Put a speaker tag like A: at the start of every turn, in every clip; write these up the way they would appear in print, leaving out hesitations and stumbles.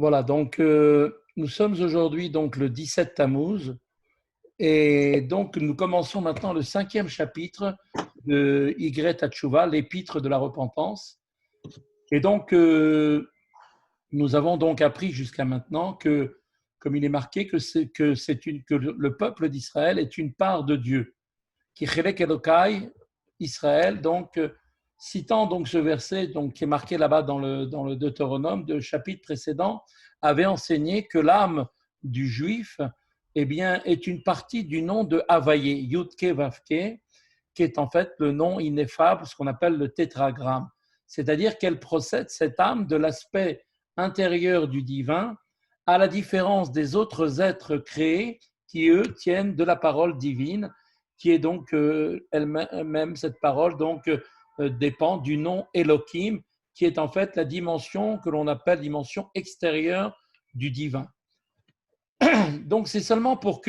A: Voilà, donc nous sommes aujourd'hui donc le 17 Tammuz et donc nous commençons maintenant le cinquième chapitre de Ygret Tchouva, l'épître de la repentance. Et donc nous avons donc appris jusqu'à maintenant que, comme il est marqué, que le peuple d'Israël est une part de Dieu, qui chelek Elokai, Israël, donc citant donc ce verset donc, qui est marqué là-bas dans le Deutéronome de chapitre précédent, avait enseigné que l'âme du juif eh bien, est une partie du nom de Havaye, Yudke Vavke, qui est en fait le nom ineffable, ce qu'on appelle le tétragramme. C'est-à-dire qu'elle procède, cette âme, de l'aspect intérieur du divin, à la différence des autres êtres créés qui, eux, tiennent de la parole divine, qui est donc elle-même, cette parole, donc dépend du nom Elohim, qui est en fait la dimension que l'on appelle dimension extérieure du divin. Donc c'est seulement pour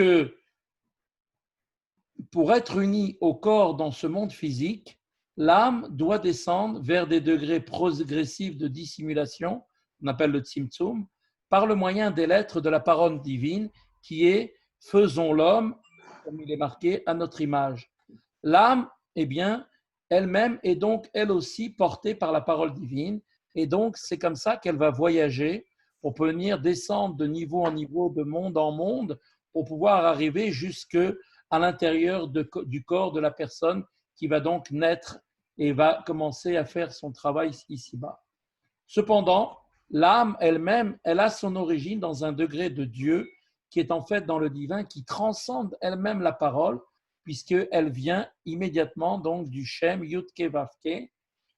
A: être uni au corps dans ce monde physique, l'âme doit descendre vers des degrés progressifs de dissimulation, on appelle le tzimtzum, par le moyen des lettres de la parole divine, qui est faisons l'homme, comme il est marqué, à notre image. L'âme, eh bien, elle-même est donc elle aussi portée par la parole divine, et donc c'est comme ça qu'elle va voyager pour venir descendre de niveau en niveau, de monde en monde, pour pouvoir arriver jusque à l'intérieur du corps de la personne qui va donc naître et va commencer à faire son travail ici-bas. Cependant, l'âme elle-même, elle a son origine dans un degré de Dieu qui est en fait dans le divin, qui transcende elle-même la parole, puisqu'elle vient immédiatement donc du Shem Yudke Vavke,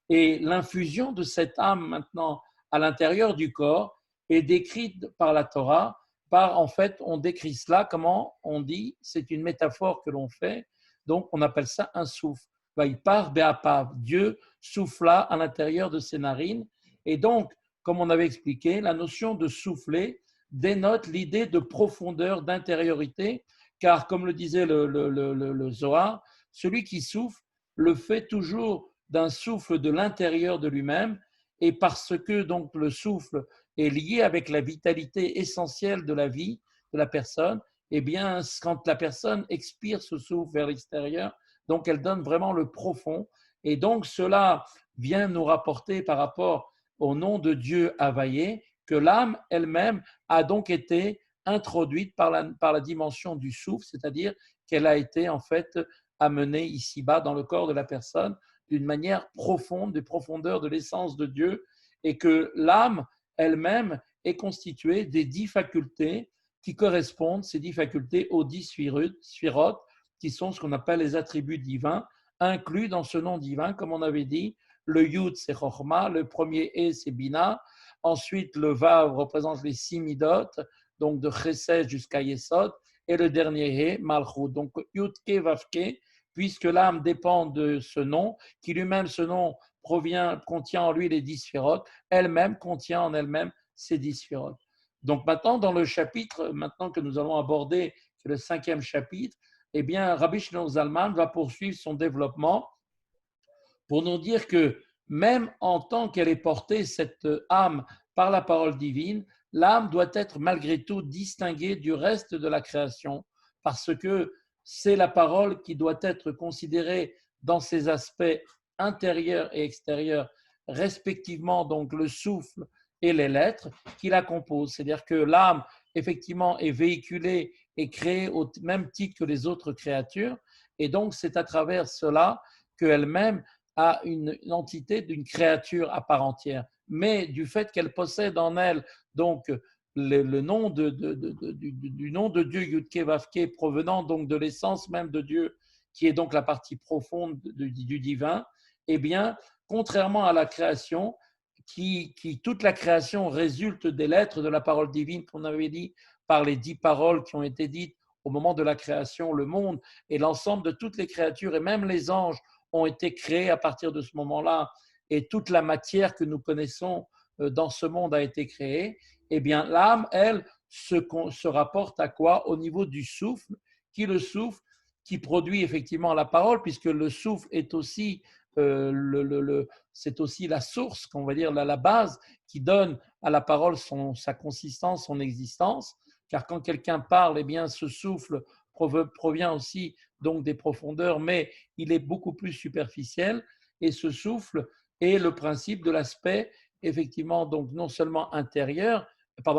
A: et l'infusion de cette âme maintenant à l'intérieur du corps est décrite par la Torah. En fait, on décrit cela, comment on dit, c'est une métaphore que l'on fait, donc on appelle ça un souffle. Vaïpar Be'apav, Dieu souffla à l'intérieur de ses narines, et donc, comme on avait expliqué, la notion de souffler dénote l'idée de profondeur, d'intériorité, car comme le disait le Zohar, celui qui souffle le fait toujours d'un souffle de l'intérieur de lui-même, et parce que donc le souffle est lié avec la vitalité essentielle de la vie de la personne, eh bien, quand la personne expire ce souffle vers l'extérieur, donc elle donne vraiment le profond, et donc cela vient nous rapporter par rapport au nom de Dieu Havaye, que l'âme elle-même a donc été introduite par la dimension du souffle, c'est-à-dire qu'elle a été en fait amenée ici-bas dans le corps de la personne d'une manière profonde, des profondeurs de l'essence de Dieu, et que l'âme elle-même est constituée des 10 facultés qui correspondent, ces 10 facultés, aux 10 sphirotes, qui sont ce qu'on appelle les attributs divins, inclus dans ce nom divin, comme on avait dit. Le Yud, c'est Chochma, le premier E, c'est Bina, ensuite le Vav représente les 6 midot, donc de Chesed jusqu'à Yesod, et le dernier E, Malchut. Donc Yudke, Vavke, puisque l'âme dépend de ce nom, qui lui-même, ce nom contient en lui les 10 sphirotes, elle-même contient en elle-même ces 10 sphirotes. Donc maintenant, dans le chapitre maintenant que nous allons aborder, c'est le cinquième chapitre, eh bien, Rabbi Shlomo Zalman va poursuivre son développement pour nous dire que même en tant qu'elle est portée, cette âme, par la parole divine, l'âme doit être malgré tout distinguée du reste de la création, parce que c'est la parole qui doit être considérée dans ses aspects intérieurs et extérieurs, respectivement donc le souffle et les lettres qui la composent. C'est-à-dire que l'âme, effectivement, est véhiculée et créée au même titre que les autres créatures, et donc c'est à travers cela qu'elle-même a une entité d'une créature à part entière, mais du fait qu'elle possède en elle donc le nom du nom de Dieu Yudke Vavke, provenant donc de l'essence même de Dieu, qui est donc la partie profonde du divin, eh bien, contrairement à la création, toute la création résulte des lettres de la parole divine qu'on avait dit par les 10 paroles qui ont été dites au moment de la création, le monde et l'ensemble de toutes les créatures et même les anges ont été créés à partir de ce moment-là, et toute la matière que nous connaissons dans ce monde a été créée, eh bien l'âme, elle, se rapporte à quoi? Au niveau du souffle, le souffle qui produit effectivement la parole, puisque le souffle est aussi c'est aussi la source, qu'on va dire la base, qui donne à la parole sa consistance, son existence, car quand quelqu'un parle, eh bien, ce souffle provient aussi donc des profondeurs, mais il est beaucoup plus superficiel, et ce souffle est le principe de l'aspect, effectivement, donc non seulement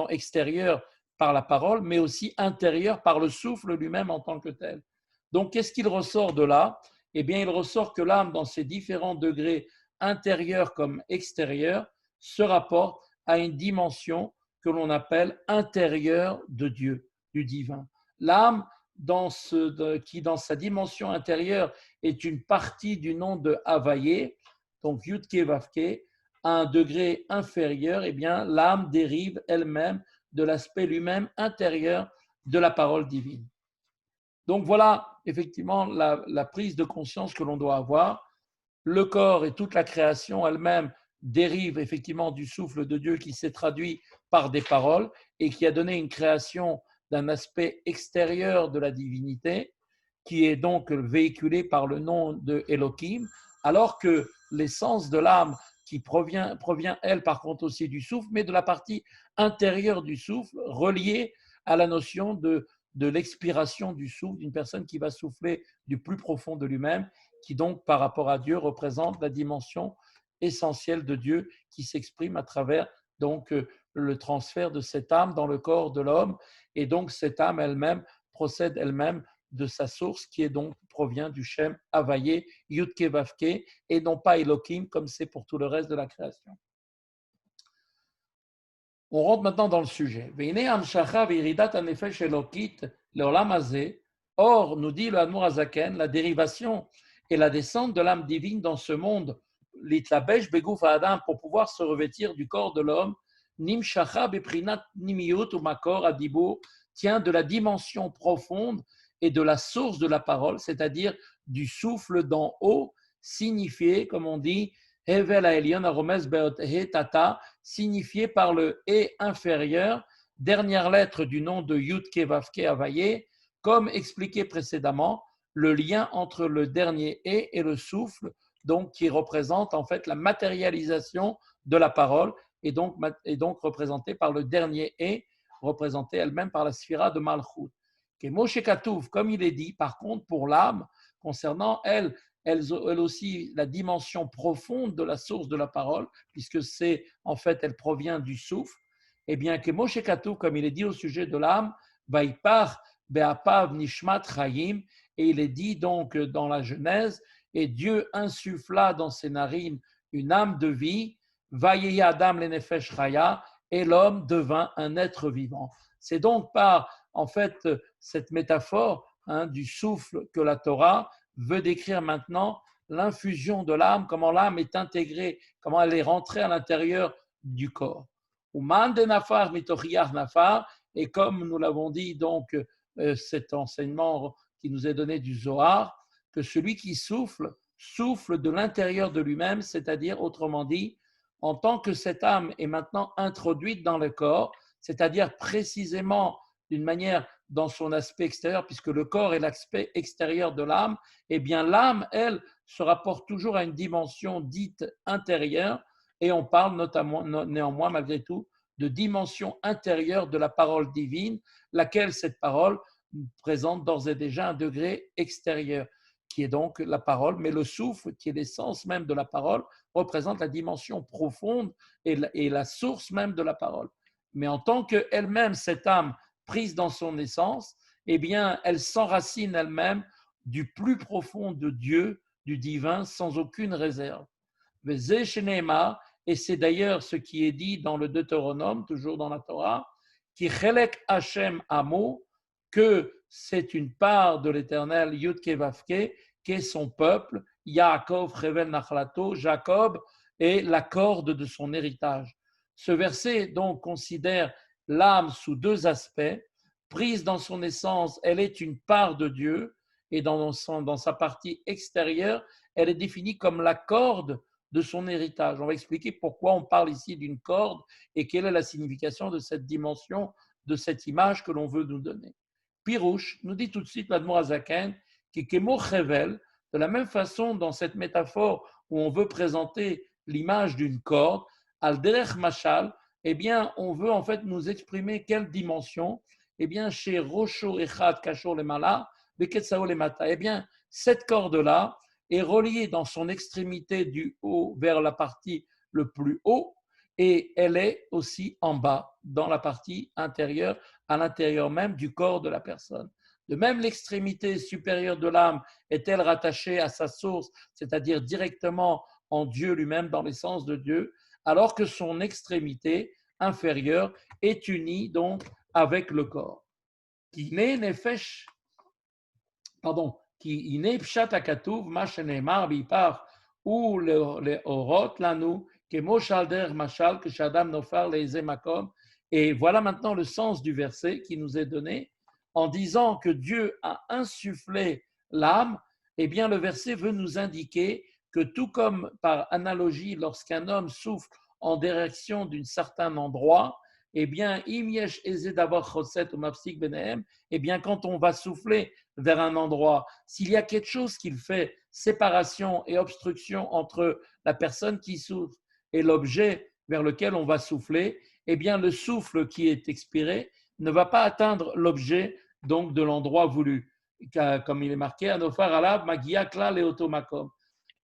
A: extérieur par la parole, mais aussi intérieur par le souffle lui-même en tant que tel. Donc, qu'est-ce qu'il ressort de là? Eh bien, il ressort que l'âme, dans ses différents degrés intérieurs comme extérieurs, se rapporte à une dimension que l'on appelle intérieure de Dieu, du divin. L'âme, qui dans sa dimension intérieure est une partie du nom de Havaye, donc Yudke Vavke, à un degré inférieur, eh bien, l'âme dérive elle-même de l'aspect lui-même intérieur de la parole divine. Donc voilà effectivement la prise de conscience que l'on doit avoir. Le corps et toute la création elle-même dérive effectivement du souffle de Dieu qui s'est traduit par des paroles et qui a donné une création d'un aspect extérieur de la divinité qui est donc véhiculé par le nom de Elohim, alors que l'essence de l'âme qui provient elle par contre aussi du souffle, mais de la partie intérieure du souffle reliée à la notion de l'expiration du souffle d'une personne qui va souffler du plus profond de lui-même, qui donc par rapport à Dieu représente la dimension essentielle de Dieu qui s'exprime à travers donc le transfert de cette âme dans le corps de l'homme, et donc cette âme elle-même procède elle-même de sa source qui est donc provient du Shem Havaye, Yudke Vavke, et non pas Elohim comme c'est pour tout le reste de la création. On rentre maintenant dans le sujet. Or, nous dit le Admor Azaken, la dérivation et la descente de l'âme divine dans ce monde, l'itlabesh begouf adam, pour pouvoir se revêtir du corps de l'homme, nimshacha beprinat nimiyut ou makor adibur, tient de la dimension profonde et de la source de la parole, c'est-à-dire du souffle d'en haut, signifié, comme on dit, Hevel Aelion Aromes Beot He Tata, signifié par le E inférieur, dernière lettre du nom de Yudke Vavke Havaye, comme expliqué précédemment, le lien entre le dernier E et le souffle, donc qui représente en fait la matérialisation de la parole, et donc représentée par le dernier E, représentée elle-même par la sphira de Malchut. Moshe Katouf, comme il est dit, par contre, pour l'âme, concernant elle aussi la dimension profonde de la source de la parole, puisque c'est en fait, elle provient du souffle, et bien que Moshe Katouf, comme il est dit au sujet de l'âme, Vaipar Be'apav Nishmat Chayim, et il est dit donc dans la Genèse, et Dieu insuffla dans ses narines une âme de vie, Vayeya Adam lenefesh chaya, et l'homme devint un être vivant. C'est donc par en fait cette métaphore du souffle que la Torah veut décrire maintenant l'infusion de l'âme, comment l'âme est intégrée, comment elle est rentrée à l'intérieur du corps. Et comme nous l'avons dit, donc, cet enseignement qui nous est donné du Zohar, que celui qui souffle, souffle de l'intérieur de lui-même, c'est-à-dire, autrement dit, en tant que cette âme est maintenant introduite dans le corps, c'est-à-dire précisément d'une manière dans son aspect extérieur, puisque le corps est l'aspect extérieur de l'âme, eh bien l'âme, elle, se rapporte toujours à une dimension dite intérieure, et on parle notamment, néanmoins, malgré tout, de dimension intérieure de la parole divine, laquelle cette parole présente d'ores et déjà un degré extérieur, qui est donc la parole, mais le souffle, qui est l'essence même de la parole, représente la dimension profonde et la source même de la parole. Mais en tant qu'elle-même, cette âme prise dans son essence, eh bien, elle s'enracine elle-même du plus profond de Dieu, du divin, sans aucune réserve. Et c'est d'ailleurs ce qui est dit dans le Deutéronome, toujours dans la Torah, qui chelek Hashem amo, que c'est une part de l'Éternel Yudke Vavke, qui est son peuple, Yaakov Revel Nachlato, Jacob est la corde de son héritage. Ce verset donc considère l'âme sous deux aspects. Prise dans son essence, elle est une part de Dieu, et dans sa partie extérieure, elle est définie comme la corde de son héritage. On va expliquer pourquoi on parle ici d'une corde et quelle est la signification de cette dimension, de cette image que l'on veut nous donner. Pirouche nous dit tout de suite l'Admor Azaken qui Kemo Chevel, de la même façon dans cette métaphore où on veut présenter l'image d'une corde, al derech machal, eh bien, on veut en fait nous exprimer quelle dimension? Eh bien, chez Rosho Echad Kashor le Mala, Beketsao le Mata. Eh bien, cette corde-là est reliée dans son extrémité du haut vers la partie le plus haut et elle est aussi en bas, dans la partie intérieure, à l'intérieur même du corps de la personne. De même, l'extrémité supérieure de l'âme est-elle rattachée à sa source, c'est-à-dire directement en Dieu lui-même, dans l'essence de Dieu, alors que son extrémité inférieure est unie donc avec le corps. Qui n'est nefesh, pardon, qui n'est pshat akatuv, ma shenemar bipar, ou le orot lanu, que moshalder mashal, que shadam nofar les makom. Et voilà maintenant le sens du verset qui nous est donné en disant que Dieu a insufflé l'âme. Eh bien, le verset veut nous indiquer que tout comme par analogie, lorsqu'un homme souffle en direction d'un certain endroit, eh bien, im yesh eze davar choset ou mafsik benehem, eh bien, quand on va souffler vers un endroit, s'il y a quelque chose qui fait séparation et obstruction entre la personne qui souffle et l'objet vers lequel on va souffler, eh bien, le souffle qui est expiré ne va pas atteindre l'objet donc de l'endroit voulu. Comme il est marqué, Anofar Alab, Magia, Klal et Otomakom.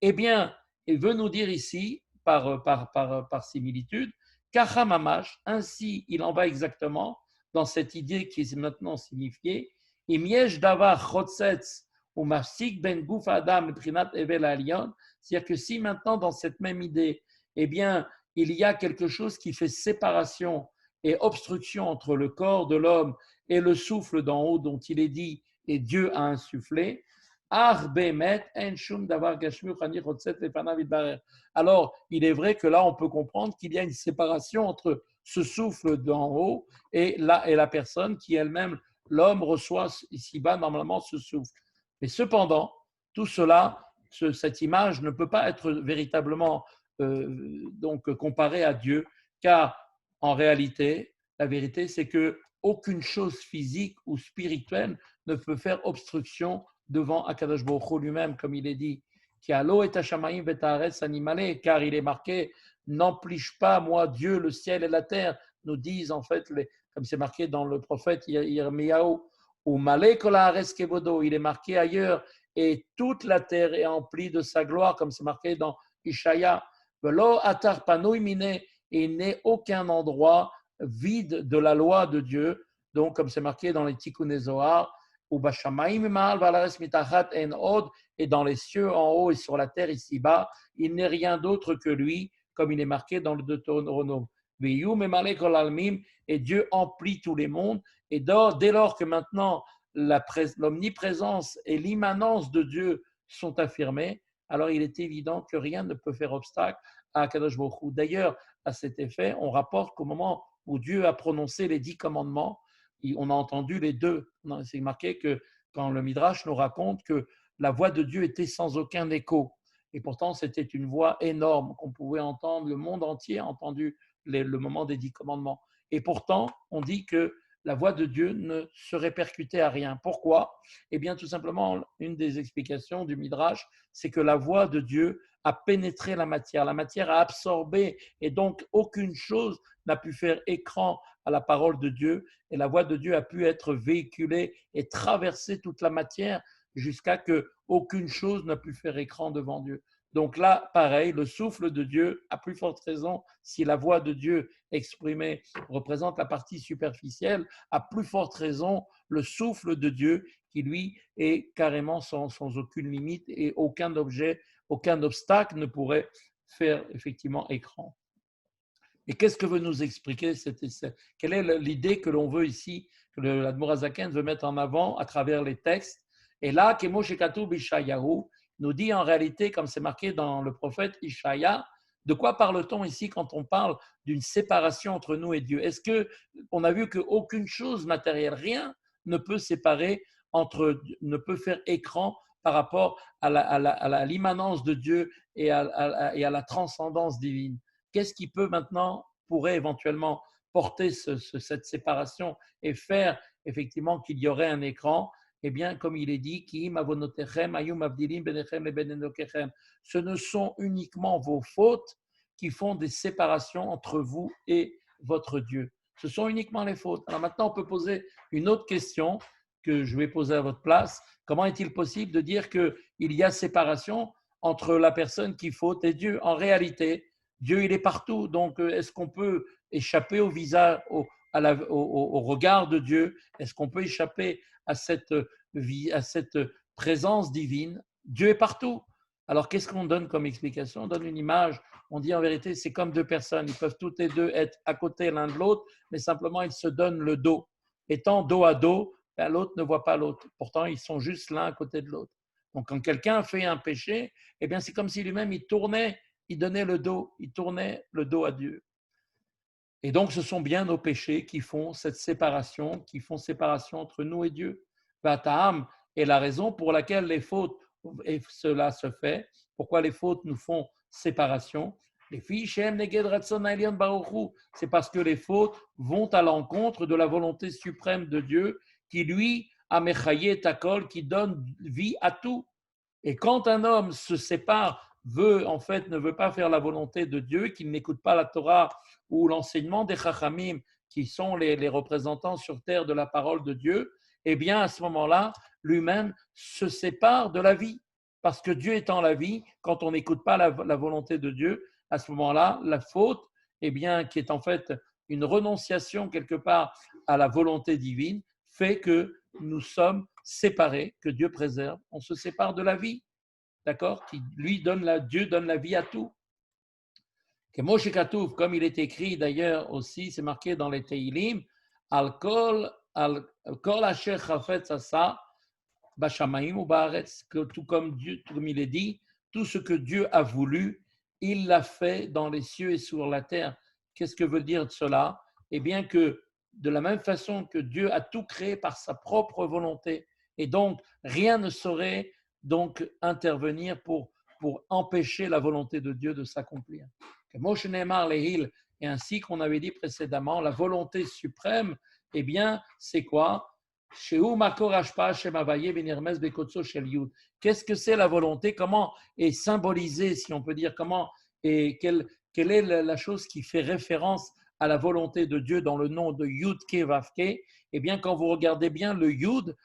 A: Eh bien, il veut nous dire ici, par similitude, Kachamamash, ainsi il en va exactement dans cette idée qui est maintenant signifiée, Imiesh davar chotzetz ou mafsik ben guf adam prinat evel alion, c'est-à-dire que si maintenant dans cette même idée, eh bien, il y a quelque chose qui fait séparation et obstruction entre le corps de l'homme et le souffle d'en haut dont il est dit et Dieu a insufflé, alors, il est vrai que là, on peut comprendre qu'il y a une séparation entre ce souffle d'en haut et la personne qui elle-même, l'homme, reçoit ici-bas normalement ce souffle. Mais cependant, tout cela, cette image ne peut pas être véritablement donc comparée à Dieu, car en réalité, la vérité, c'est que aucune chose physique ou spirituelle ne peut faire obstruction devant Akadosh Baruch Hu lui-même, comme il est dit, qui a l'eau et Hashamaim vetaretz animalé, car il est marqué, n'empliche pas, moi, Dieu, le ciel et la terre, nous disent en fait, comme c'est marqué dans le prophète Yirmiyahu, ou Malé Kolaharetz Kevodo, il est marqué ailleurs, et toute la terre est emplie de sa gloire, comme c'est marqué dans Ishaya, Velo atar panouy mine, et il n'est aucun endroit vide de la loi de Dieu, donc comme c'est marqué dans les Tikkun Zohar, et dans les cieux en haut et sur la terre ici-bas, il n'est rien d'autre que lui, comme il est marqué dans le Deutéronome. Et Dieu emplit tous les mondes. Et dès lors que maintenant l'omniprésence et l'immanence de Dieu sont affirmées, alors il est évident que rien ne peut faire obstacle à Kadosh Baruch Hu. D'ailleurs, à cet effet, on rapporte qu'au moment où Dieu a prononcé les 10 commandements, on a entendu les deux. C'est marqué que quand le Midrash nous raconte que la voix de Dieu était sans aucun écho. Et pourtant, c'était une voix énorme qu'on pouvait entendre, le monde entier a entendu le moment des 10 commandements. Et pourtant, on dit que la voix de Dieu ne se répercutait à rien. Pourquoi? Eh bien, tout simplement, une des explications du Midrash, c'est que la voix de Dieu a pénétré la matière a absorbé, et donc aucune chose n'a pu faire écran à la parole de Dieu, et la voix de Dieu a pu être véhiculée et traverser toute la matière jusqu'à que aucune chose n'a pu faire écran devant Dieu. Donc là, pareil, le souffle de Dieu, à plus forte raison, si la voix de Dieu exprimée représente la partie superficielle, à plus forte raison, le souffle de Dieu qui, lui, est carrément sans aucune limite et aucun objet, aucun obstacle ne pourrait faire effectivement écran. Et qu'est-ce que veut nous expliquer quelle est l'idée que l'on veut ici, que l'Admorazaken veut mettre en avant à travers les textes? Et là, Kemo Shekatu Bishayahu nous dit en réalité, comme c'est marqué dans le prophète Ishaya, de quoi parle-t-on ici quand on parle d'une séparation entre nous et Dieu? Est-ce qu'on a vu qu'aucune chose matérielle, rien ne peut séparer ne peut faire écran par rapport à l'immanence de Dieu et à la transcendance divine? Qu'est-ce qui peut maintenant, pourrait éventuellement porter cette séparation et faire effectivement qu'il y aurait un écran? Eh bien, comme il est dit, ce ne sont uniquement vos fautes qui font des séparations entre vous et votre Dieu. Ce sont uniquement les fautes. Alors maintenant, on peut poser une autre question que je vais poser à votre place. Comment est-il possible de dire qu'il y a séparation entre la personne qui faute et Dieu? En réalité, Dieu, il est partout. Donc, est-ce qu'on peut échapper au visage, au regard de Dieu? Est-ce qu'on peut échapper à cette présence divine? Dieu est partout. Alors, qu'est-ce qu'on donne comme explication? On donne une image. On dit en vérité, c'est comme deux personnes. Ils peuvent toutes les deux être à côté l'un de l'autre, mais simplement ils se donnent le dos. Étant dos à dos, l'autre ne voit pas l'autre. Pourtant, ils sont juste l'un à côté de l'autre. Donc, quand quelqu'un fait un péché, eh bien, c'est comme si lui-même, il tournait, il donnait le dos, il tournait le dos à Dieu. Et donc, ce sont bien nos péchés qui font cette séparation, qui font séparation entre nous et Dieu. Vataham est la raison pour laquelle les fautes, et cela se fait, pourquoi les fautes nous font séparation. Les filles, c'est parce que les fautes vont à l'encontre de la volonté suprême de Dieu qui, lui, a mechaye takol, qui donne vie à tout. Et quand un homme se sépare, ne veut pas faire la volonté de Dieu, qu'il n'écoute pas la Torah ou l'enseignement des Chachamim, qui sont les représentants sur terre de la parole de Dieu, eh bien, à ce moment-là, lui-même se sépare de la vie. Parce que Dieu étant la vie, quand on n'écoute pas la volonté de Dieu, à ce moment-là, la faute, eh bien, qui est en fait une renonciation quelque part à la volonté divine, fait que nous sommes séparés, que Dieu préserve. On se sépare de la vie, d'accord? Qui lui Dieu donne la vie à tout. Moshe Katouf, comme il est écrit d'ailleurs aussi, c'est marqué dans les Teilim, Al-Kol Asher Chafetz Asa, Bashamaim ou Baaretz, que tout comme Dieu, tout comme il est dit, tout ce que Dieu a voulu, il l'a fait dans les cieux et sur la terre. Qu'est-ce que veut dire cela? Eh bien que de la même façon que Dieu a tout créé par sa propre volonté, et donc rien ne saurait donc intervenir pour empêcher la volonté de Dieu de s'accomplir. Moshe Neymar Lehil, et ainsi qu'on avait dit précédemment, la volonté suprême, eh bien, c'est quoi? Qu'est-ce que c'est la volonté? Comment est symbolisée, si on peut dire, comment et quelle est la chose qui fait référence à la volonté de Dieu dans le nom de Yud Ke Vav Ke? Eh bien, quand vous regardez bien le Yud,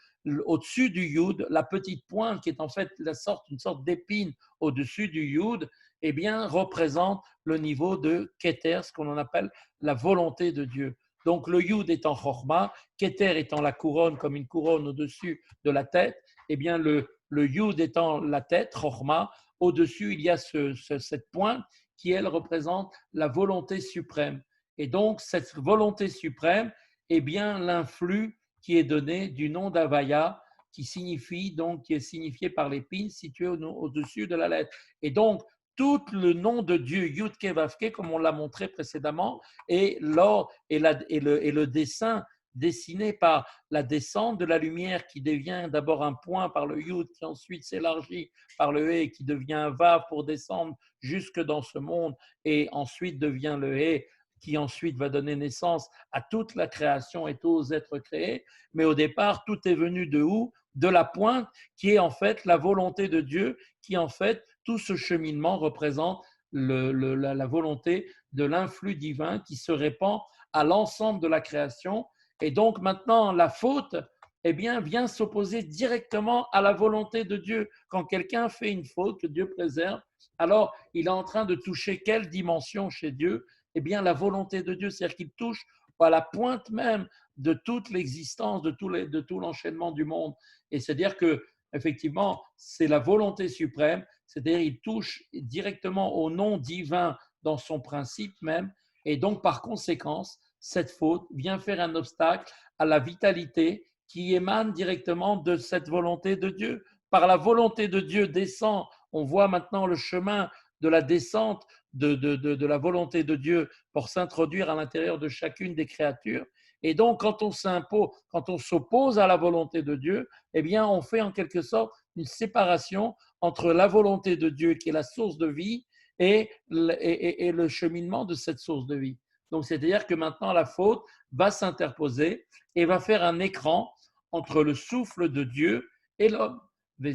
A: au-dessus du Yud, la petite pointe qui est en fait une sorte d'épine au-dessus du Yud, eh bien, représente le niveau de Keter, ce qu'on appelle la volonté de Dieu. Donc le Yud étant Chorma, Keter étant la couronne, comme une couronne au-dessus de la tête, eh bien le Yud étant la tête, Chorma, au-dessus il y a cette pointe qui, elle, représente la volonté suprême. Et donc cette volonté suprême, eh bien l'influx qui est donné du nom d'Avaya, qui est signifié par l'épine située au-dessus de la lettre. Et donc, tout le nom de Dieu, Yud Ke Vav Ke, comme on l'a montré précédemment, et le dessin dessiné par la descente de la lumière qui devient d'abord un point par le Yud, qui ensuite s'élargit par le He, qui devient un Vav pour descendre jusque dans ce monde, et ensuite devient le He, qui ensuite va donner naissance à toute la création et tous les êtres créés. Mais au départ, tout est venu de où? De la pointe, qui est en fait la volonté de Dieu, qui en fait, tout ce cheminement représente la volonté de l'influx divin qui se répand à l'ensemble de la création. Et donc maintenant, la faute, eh bien, vient s'opposer directement à la volonté de Dieu. Quand quelqu'un fait une faute, que Dieu préserve, alors il est en train de toucher quelle dimension chez Dieu? Eh bien, la volonté de Dieu, c'est-à-dire qu'il touche à la pointe même de toute l'existence, de tout l'enchaînement du monde. Et c'est-à-dire que, effectivement, c'est la volonté suprême, c'est-à-dire qu'il touche directement au nom divin dans son principe même. Et donc, par conséquence, cette faute vient faire un obstacle à la vitalité qui émane directement de cette volonté de Dieu. Par la volonté de Dieu descend, on voit maintenant le chemin de la descente de la volonté de Dieu pour s'introduire à l'intérieur de chacune des créatures. Et donc, quand on s'oppose à la volonté de Dieu, eh bien, on fait en quelque sorte une séparation entre la volonté de Dieu, qui est la source de vie, et le cheminement de cette source de vie. Donc, c'est-à-dire que maintenant, la faute va s'interposer et va faire un écran entre le souffle de Dieu et l'homme. Et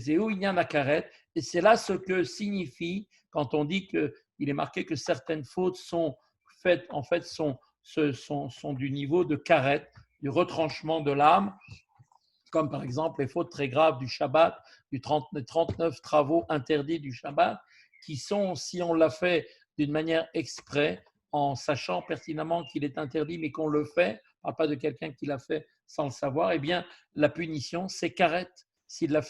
A: c'est là ce que signifie quand on dit qu'il est marqué que certaines fautes sont faites, en fait, sont du niveau de karet, du retranchement de l'âme, comme par exemple les fautes très graves du Shabbat, du 39 travaux interdits du Shabbat, qui sont, si on l'a fait d'une manière exprès, en sachant pertinemment qu'il est interdit, mais qu'on le fait, on ne parle pas de quelqu'un qui l'a fait sans le savoir, eh bien, la punition, c'est karet, si la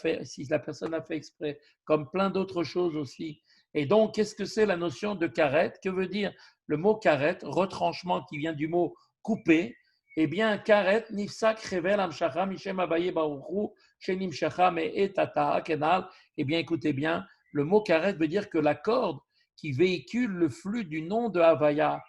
A: personne l'a fait exprès, comme plein d'autres choses aussi. Et donc, qu'est-ce que c'est la notion de karet? Que veut dire le mot karet? Retranchement qui vient du mot couper. Eh bien, karet, nifsak, revel, amshacha, mishem abaye baruchu, shenimshacha, me etata, kenal. Eh bien, écoutez bien, le mot karet veut dire que la corde qui véhicule le flux du nom de Havaya,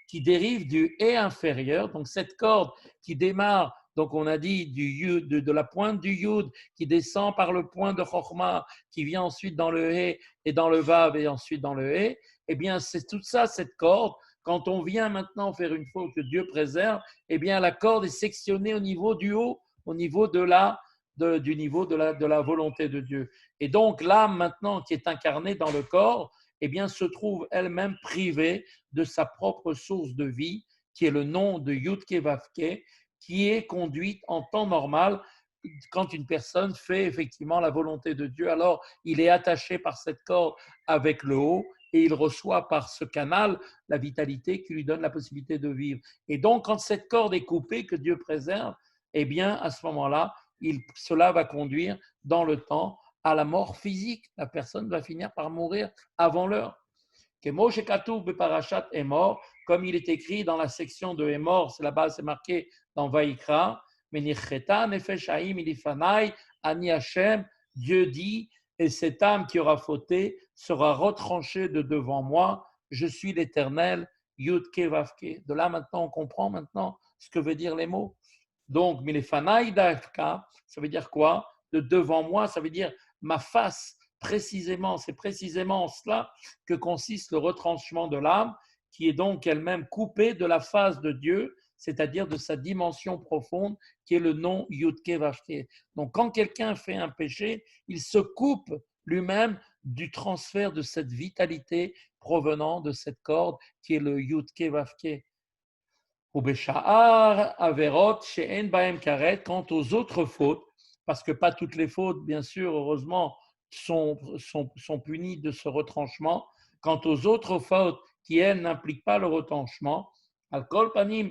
A: qui dérive du et inférieur, donc cette corde qui démarre, donc on a dit du yud, de la pointe du yud, qui descend par le point de chorma, qui vient ensuite dans le et dans le vav et ensuite dans le et, eh bien, c'est tout ça, cette corde. Quand on vient maintenant faire une faute que Dieu préserve, eh bien, la corde est sectionnée au niveau du haut, au niveau du niveau de la volonté de Dieu. Et donc, l'âme maintenant qui est incarnée dans le corps, eh bien, se trouve elle-même privée de sa propre source de vie, qui est le nom de Yudke Vavke, qui est conduite en temps normal quand une personne fait effectivement la volonté de Dieu. Alors, il est attaché par cette corde avec le haut et il reçoit par ce canal la vitalité qui lui donne la possibilité de vivre. Et donc, quand cette corde est coupée, que Dieu préserve, eh bien, à ce moment-là, cela va conduire dans le temps à la mort physique. La personne va finir par mourir avant l'heure. Que Moshe Katoub Parashat est mort, comme il est écrit dans la section de est mort, c'est là-bas, c'est marqué dans Vaïkra, Menicheta Nefesh Haim Ilifanai Ani Hashem, Dieu dit, et cette âme qui aura fauté sera retranchée de devant moi, je suis l'Éternel, Yudke Vavke. De là maintenant, on comprend maintenant ce que veut dire les mots. Donc, Milefanaï Dafka, ça veut dire quoi? De devant moi, ça veut dire ma face, précisément, c'est précisément en cela que consiste le retranchement de l'âme, qui est donc elle-même coupée de la face de Dieu, c'est-à-dire de sa dimension profonde, qui est le nom Yudke Vavke. Donc, quand quelqu'un fait un péché, il se coupe lui-même du transfert de cette vitalité provenant de cette corde qui est le Yudke Vavke. Ou Bécha'ar, Averot, She'en Baem Karet, quant aux autres fautes, parce que pas toutes les fautes, bien sûr, heureusement, sont punies de ce retranchement. Quant aux autres fautes qui, elles, n'impliquent pas le retranchement, Al-Kol Panim,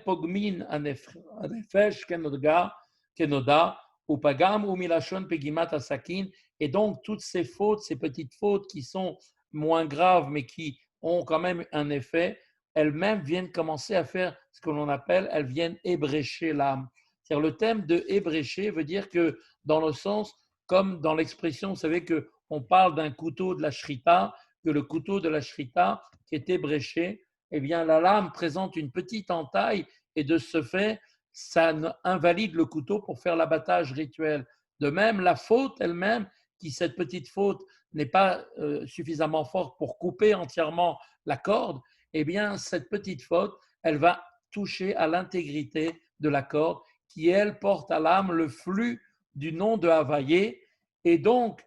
A: Pogmin Anefesh Kenoda, ou Pagam ou Milachon Pegimat Asakin, et donc toutes ces fautes, ces petites fautes qui sont moins graves, mais qui ont quand même un effet, elles-mêmes viennent commencer à faire ce que l'on appelle, elles viennent ébrécher l'âme. C'est-à-dire le thème de ébrécher veut dire que dans le sens, comme dans l'expression, vous savez qu'on parle d'un couteau de la shrita, que le couteau de la shrita qui est ébréché, eh bien la lame présente une petite entaille et de ce fait, ça invalide le couteau pour faire l'abattage rituel. De même, la faute elle-même, qui cette petite faute n'est pas suffisamment forte pour couper entièrement la corde, eh bien, cette petite faute, elle va toucher à l'intégrité de la corde qui, elle, porte à l'âme le flux du nom de Havaïe. Et donc,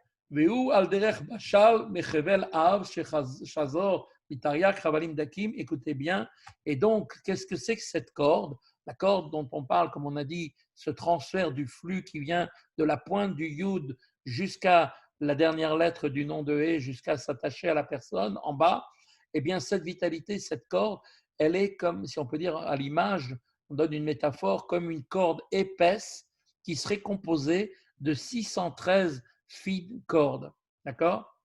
A: écoutez bien. Et donc, qu'est-ce que c'est que cette corde? La corde dont on parle, comme on a dit, ce transfert du flux qui vient de la pointe du yud jusqu'à la dernière lettre du nom de Hé, jusqu'à s'attacher à la personne en bas, eh bien, cette vitalité, cette corde, elle est comme, si on peut dire à l'image, on donne une métaphore, comme une corde épaisse qui serait composée de 613 fines cordes. D'accord?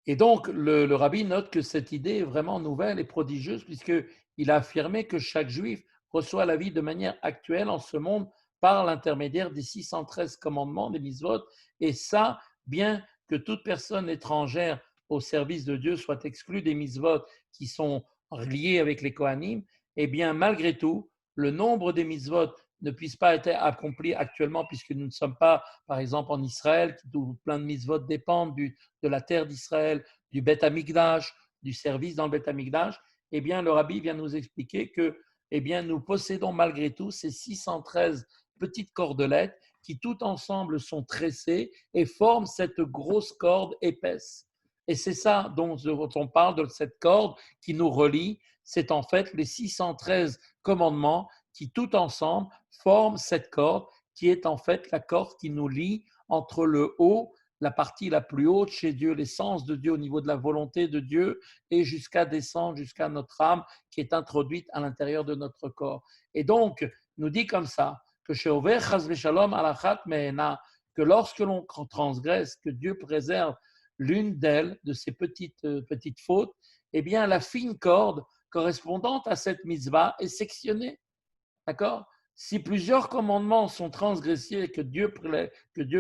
A: Et donc, le rabbi note que cette idée est vraiment nouvelle et prodigieuse, puisqu'il a affirmé que chaque juif reçoit la vie de manière actuelle en ce monde par l'intermédiaire des 613 commandements, des mitzvot, et ça, bien que toute personne étrangère au service de Dieu soit exclue des mitzvot qui sont liés avec les Kohanim, eh bien, malgré tout, le nombre des mitzvot ne puisse pas être accompli actuellement, puisque nous ne sommes pas, par exemple, en Israël, où plein de mitzvot dépendent de la terre d'Israël, du Beth Amikdash, du service dans le Beth Amikdash, eh bien, le rabbi vient nous expliquer que eh bien, nous possédons malgré tout ces 613 petites cordelettes qui tout ensemble sont tressées et forment cette grosse corde épaisse. Et c'est ça dont on parle, de cette corde qui nous relie, c'est en fait les 613 commandements qui, tout ensemble, forment cette corde qui est en fait la corde qui nous lie entre le haut, la partie la plus haute chez Dieu, l'essence de Dieu au niveau de la volonté de Dieu, et jusqu'à descendre jusqu'à notre âme qui est introduite à l'intérieur de notre corps. Et donc, nous dit comme ça, que chez Over Chas Veshalom Alachat Mehena, que lorsque l'on transgresse, que Dieu préserve l'une d'elles, de ces petites fautes, eh bien, la fine corde correspondante à cette mitzvah est sectionnée. D'accord? Si plusieurs commandements sont transgressés et que Dieu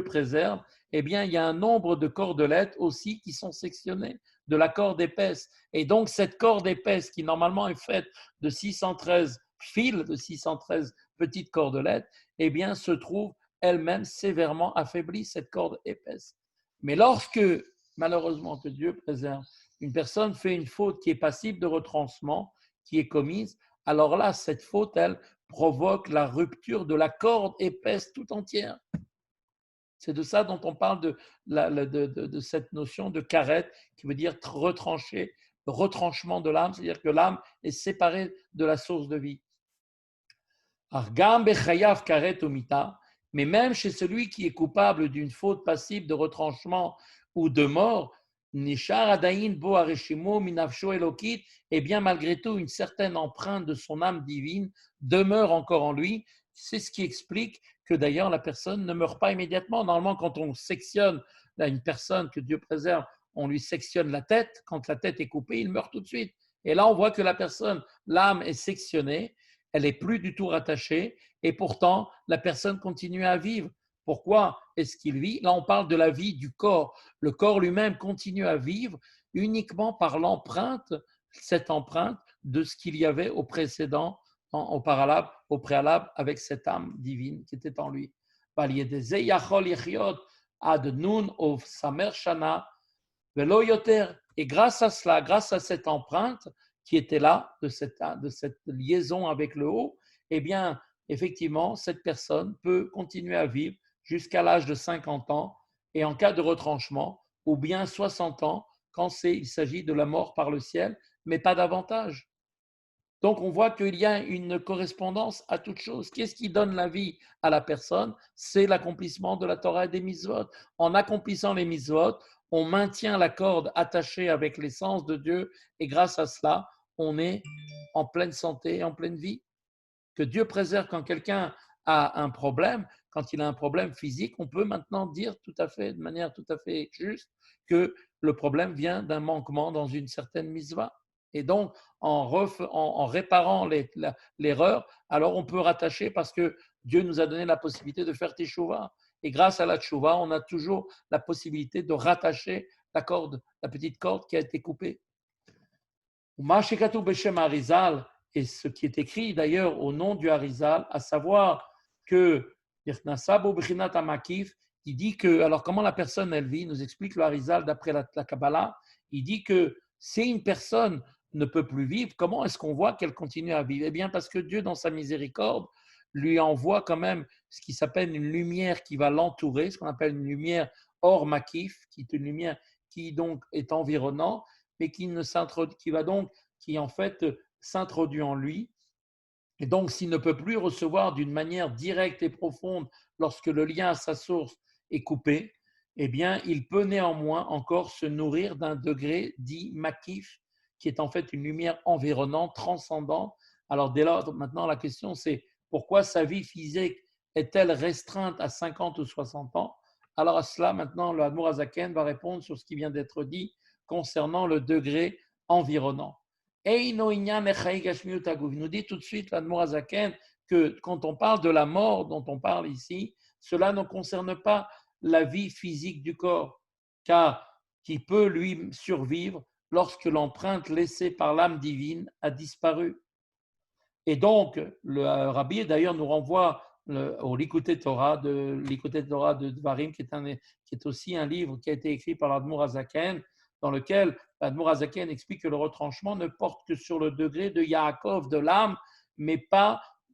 A: préserve, eh bien, il y a un nombre de cordelettes aussi qui sont sectionnées de la corde épaisse. Et donc, cette corde épaisse qui normalement est faite de 613 fils, de 613 petites cordelettes, eh bien, se trouve elle-même sévèrement affaiblie, cette corde épaisse. Mais lorsque, malheureusement, que Dieu préserve, une personne fait une faute qui est passible de retranchement, qui est commise, alors là, cette faute, elle, provoque la rupture de la corde épaisse tout entière. C'est de ça dont on parle de cette notion de karet, qui veut dire retrancher, retranchement de l'âme, c'est-à-dire que l'âme est séparée de la source de vie. Argam bechayav karet omita, mais même chez celui qui est coupable d'une faute passive de retranchement ou de mort, nishar adayin bo areshimo minavsho elokit, et bien malgré tout une certaine empreinte de son âme divine demeure encore en lui. C'est ce qui explique que d'ailleurs la personne ne meurt pas immédiatement. Normalement, quand on sectionne une personne, que Dieu préserve, on lui sectionne la tête. Quand la tête est coupée, il meurt tout de suite. Et là, on voit que la personne, l'âme est sectionnée, elle n'est plus du tout rattachée, et pourtant, la personne continue à vivre. Pourquoi est-ce qu'il vit? Là, on parle de la vie du corps. Le corps lui-même continue à vivre uniquement par l'empreinte, cette empreinte de ce qu'il y avait au précédent, au préalable, avec cette âme divine qui était en lui. Et grâce à cela, grâce à cette empreinte qui était là, de cette liaison avec le haut, eh bien, effectivement, cette personne peut continuer à vivre jusqu'à l'âge de 50 ans et en cas de retranchement, ou bien 60 ans quand il s'agit de la mort par le ciel, mais pas davantage. Donc, on voit qu'il y a une correspondance à toute chose. Qu'est-ce qui donne la vie à la personne? C'est l'accomplissement de la Torah et des mitzvot. En accomplissant les mitzvot, on maintient la corde attachée avec l'essence de Dieu et grâce à cela, on est en pleine santé et en pleine vie. Que Dieu préserve quand quelqu'un a un problème, quand il a un problème physique, on peut maintenant dire tout à fait, de manière tout à fait juste, que le problème vient d'un manquement dans une certaine mitzvah. Et donc, en réparant l'erreur, alors on peut rattacher parce que Dieu nous a donné la possibilité de faire teshuva. Et grâce à la teshuva, on a toujours la possibilité de rattacher la corde, la petite corde qui a été coupée. Et ce qui est écrit d'ailleurs au nom du Harizal, à savoir que il dit que, alors comment la personne elle vit, nous explique le Harizal d'après la Kabbalah, il dit que si une personne ne peut plus vivre, comment est-ce qu'on voit qu'elle continue à vivre? Eh bien parce que Dieu, dans sa miséricorde, lui envoie quand même ce qui s'appelle une lumière qui va l'entourer, ce qu'on appelle une lumière hors makif, qui est une lumière qui donc est environnante, mais qui va donc, qui en fait s'introduit en lui. Et donc, s'il ne peut plus recevoir d'une manière directe et profonde lorsque le lien à sa source est coupé, eh bien, il peut néanmoins encore se nourrir d'un degré dit makif, qui est en fait une lumière environnante, transcendante. Alors, dès lors, maintenant, la question, c'est pourquoi sa vie physique est-elle restreinte à 50 ou 60 ans? Alors, à cela, maintenant, le Admour Azaken va répondre sur ce qui vient d'être dit concernant le degré environnant. Il nous dit tout de suite, l'Admour Azaken, que quand on parle de la mort dont on parle ici, cela ne concerne pas la vie physique du corps, car qui peut lui survivre lorsque l'empreinte laissée par l'âme divine a disparu. Et donc, le Rabbi d'ailleurs nous renvoie au Likutei Torah de Dvarim, qui est aussi un livre qui a été écrit par l'Admour Azaken, dans lequel l'Admour Azaken explique que le retranchement ne porte que sur le degré de Yaakov, de l'âme, mais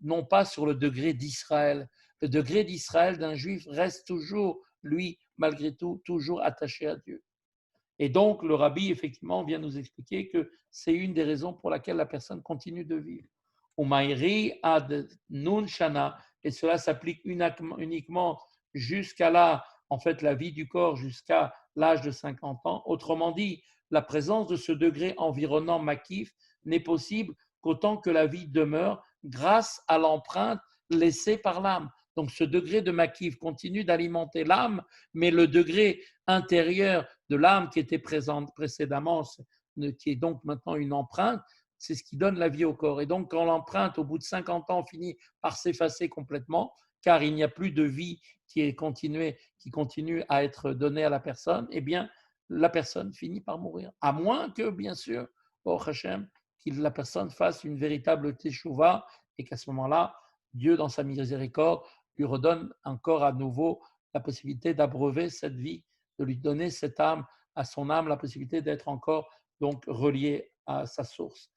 A: non pas sur le degré d'Israël. Le degré d'Israël d'un juif reste toujours, lui, malgré tout, toujours attaché à Dieu. Et donc, le rabbi, effectivement, vient nous expliquer que c'est une des raisons pour laquelle la personne continue de vivre. Umairi ad nun shana, et cela s'applique uniquement jusqu'à la vie du corps, jusqu'à l'âge de 50 ans. Autrement dit, la présence de ce degré environnant makif n'est possible qu'autant que la vie demeure grâce à l'empreinte laissée par l'âme. Donc ce degré de makif continue d'alimenter l'âme, mais le degré intérieur de l'âme qui était présente précédemment, qui est donc maintenant une empreinte, c'est ce qui donne la vie au corps. Et donc quand l'empreinte, au bout de 50 ans, finit par s'effacer complètement, car il n'y a plus de vie qui continue à être donnée à la personne, eh bien, la personne finit par mourir. À moins que, bien sûr, au Hachem, que la personne fasse une véritable teshuva et qu'à ce moment-là, Dieu, dans sa miséricorde, lui redonne encore à nouveau la possibilité d'abreuver cette vie, de lui donner cette âme, à son âme, la possibilité d'être encore donc relié à sa source.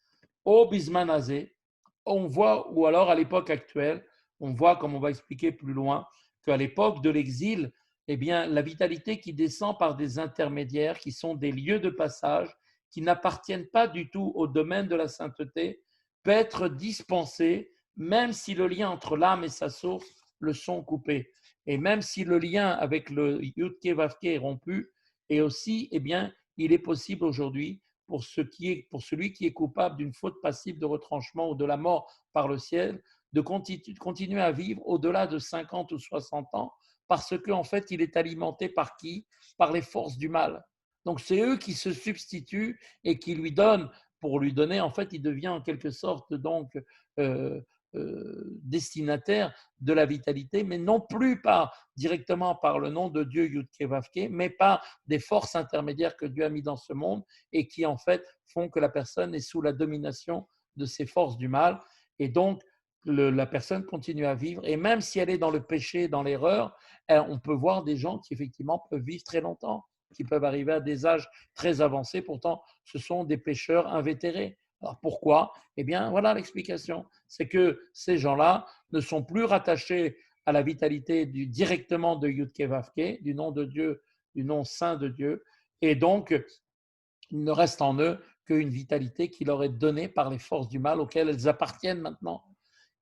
A: Au Bismanazé, on voit, ou alors à l'époque actuelle, on voit, comme on va expliquer plus loin, qu'à l'époque de l'exil, eh bien, la vitalité qui descend par des intermédiaires, qui sont des lieux de passage, qui n'appartiennent pas du tout au domaine de la sainteté, peut être dispensée, même si le lien entre l'âme et sa source le sont coupés. Et même si le lien avec le Yudke Vavke est rompu, et aussi, eh bien, il est possible aujourd'hui pour celui qui est coupable d'une faute passive de retranchement ou de la mort par le ciel, de continuer à vivre au-delà de 50 ou 60 ans, parce qu'en fait, il est alimenté par qui? Par les forces du mal. Donc, c'est eux qui se substituent et qui lui donnent, pour lui donner, en fait, il devient en quelque sorte donc euh, destinataire de la vitalité, mais non plus directement par le nom de Dieu Yudke Vavke, mais par des forces intermédiaires que Dieu a mis dans ce monde et qui en fait font que la personne est sous la domination de ces forces du mal. Et donc, la personne continue à vivre. Et même si elle est dans le péché, dans l'erreur, on peut voir des gens qui effectivement peuvent vivre très longtemps, qui peuvent arriver à des âges très avancés. Pourtant, ce sont des pécheurs invétérés. Alors pourquoi? Eh bien, voilà l'explication. C'est que ces gens-là ne sont plus rattachés à la vitalité directement de Yudke Vavke, du nom de Dieu, du nom saint de Dieu. Et donc, il ne reste en eux qu'une vitalité qui leur est donnée par les forces du mal auxquelles elles appartiennent maintenant.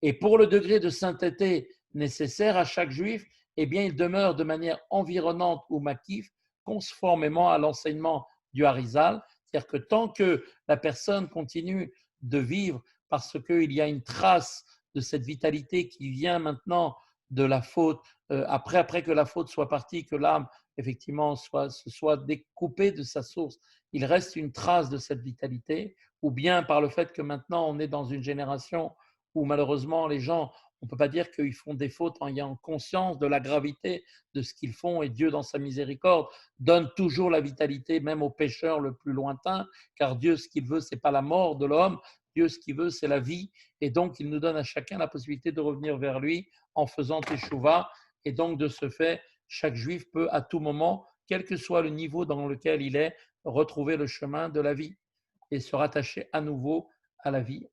A: Et pour le degré de sainteté nécessaire à chaque juif, eh bien, il demeure de manière environnante ou makif, conformément à l'enseignement du Harizal. C'est-à-dire que tant que la personne continue de vivre parce qu'il y a une trace de cette vitalité qui vient maintenant de la faute, après que la faute soit partie, que l'âme effectivement se soit découpée de sa source, il reste une trace de cette vitalité, ou bien par le fait que maintenant on est dans une génération où malheureusement les gens, on ne peut pas dire qu'ils font des fautes en ayant conscience de la gravité de ce qu'ils font, et Dieu dans sa miséricorde donne toujours la vitalité même au pécheur le plus lointain, car Dieu ce qu'il veut, ce n'est pas la mort de l'homme, Dieu ce qu'il veut, c'est la vie, et donc il nous donne à chacun la possibilité de revenir vers lui en faisant teshuva, et donc de ce fait, chaque juif peut à tout moment, quel que soit le niveau dans lequel il est, retrouver le chemin de la vie et se rattacher à nouveau à la vie